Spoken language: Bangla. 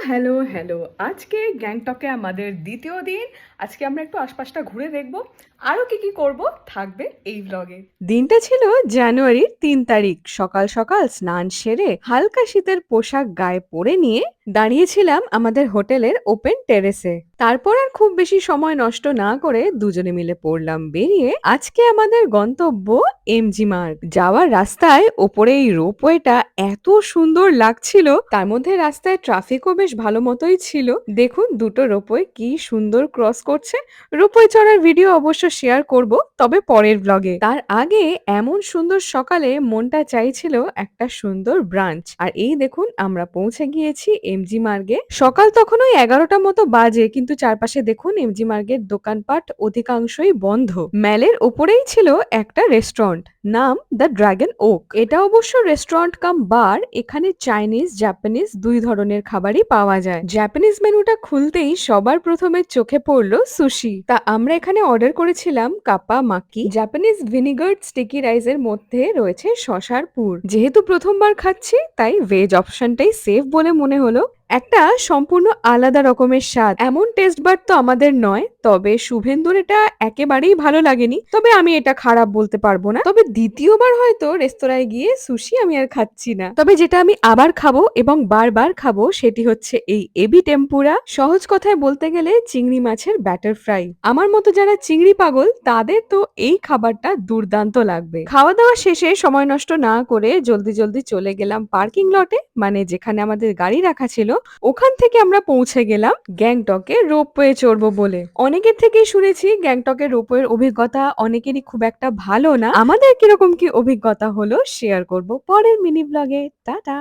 হ্যালো। আজকে গ্যাংটকে আমাদের দ্বিতীয় দিন। আজকে আমরা একটু আশপাশটা ঘুরে দেখব। আরো কি করব থাকবে এই ব্লগে। দিনটা ছিল জানুয়ারির ৩ তারিখ। সকাল সকাল স্নান সেরে হালকা শীতের পোশাক গায়ে পরে নিয়ে দাঁড়িয়েছিলাম আমাদের হোটেলের ওপেন টেরেসে। তারপর আর খুব বেশি সময় নষ্ট না করে দুজনে মিলে পড়লাম বেরিয়ে। আজকে আমাদের গন্তব্য এমজি মার্গ। যাওয়ার রাস্তায় ওপরে এই রোপওয়েটা এত সুন্দর লাগছিল, তার মধ্যে রাস্তায় ট্রাফিকও বেশ ভালো মতোই ছিল। দেখুন দুটো রোপওয়ে কি সুন্দর ক্রস করছে। রোপওয়ে চড়ার ভিডিও অবশ্য শেয়ার করব, তবে পরের ব্লগে। তার আগে এমন সুন্দর সকালে মনটা চাইছিল একটা সুন্দর ব্রাঞ্চ। আর এই দেখুন আমরা পৌঁছে গিয়েছি এমজি মার্গে। সকাল তখন ওই 11টা মতো বাজে, কিন্তু চারপাশে দেখুন এমজি মার্গের দোকানপাট অধিকাংশই বন্ধ। ম্যালের ওপরেই ছিল একটা রেস্টুরেন্ট, নাম দ্য ড্রাগন ওক। এটা অবশ্য রেস্টুরেন্ট কাম বার। এখানে চাইনিজ জাপানিজ দুই ধরনের খাবারই পাওয়া যায়। জাপানিজ মেনুটা খুলতেই সবার প্রথমে চোখে পড়লো সুশি। তা আমরা এখানে অর্ডার করেছিলাম kappa makki. Japanese vinegar sticky রাইসের মধ্যে রয়েছে শসার পুর। যেহেতু প্রথমবার খাচ্ছি তাই ভেজ অপশনটাই সেফ বলে মনে হলো। একটা সম্পূর্ণ আলাদা রকমের স্বাদ। এমন টেস্ট বার তো আমাদের নয়, তবে শুভেন্দুর এটা একেবারেই ভালো লাগেনি। তবে আমি এটা খারাপ বলতে পারবো না। তবে দ্বিতীয়বার হয়তো রেস্তোরাঁয় গিয়ে সুশি আমি আর খাচ্ছি না। তবে যেটা আমি আবার খাবো এবং বারবার খাবো সেটি হচ্ছে এই এবি টেম্পুরা। সহজ কথায় বলতে গেলে চিংড়ি মাছের ব্যাটার ফ্রাই। আমার মতো যারা চিংড়ি পাগল তাদের তো এই খাবারটা দুর্দান্ত লাগবে। খাওয়া দাওয়া শেষে সময় নষ্ট না করে জলদি জলদি চলে গেলাম পার্কিং লটে, মানে যেখানে আমাদের গাড়ি রাখা ছিল। ওখান থেকে আমরা পৌঁছে গেলাম গ্যাংটকে রোপওয়ে চড়বো বলে। অনেকের থেকেই শুনেছি গ্যাংটকের রোপওয়ের অভিজ্ঞতা অনেকেরই খুব একটা ভালো না। আমাদের কিরকম কি অভিজ্ঞতা হলো শেয়ার করব পরের মিনি ব্লগে। টাটা।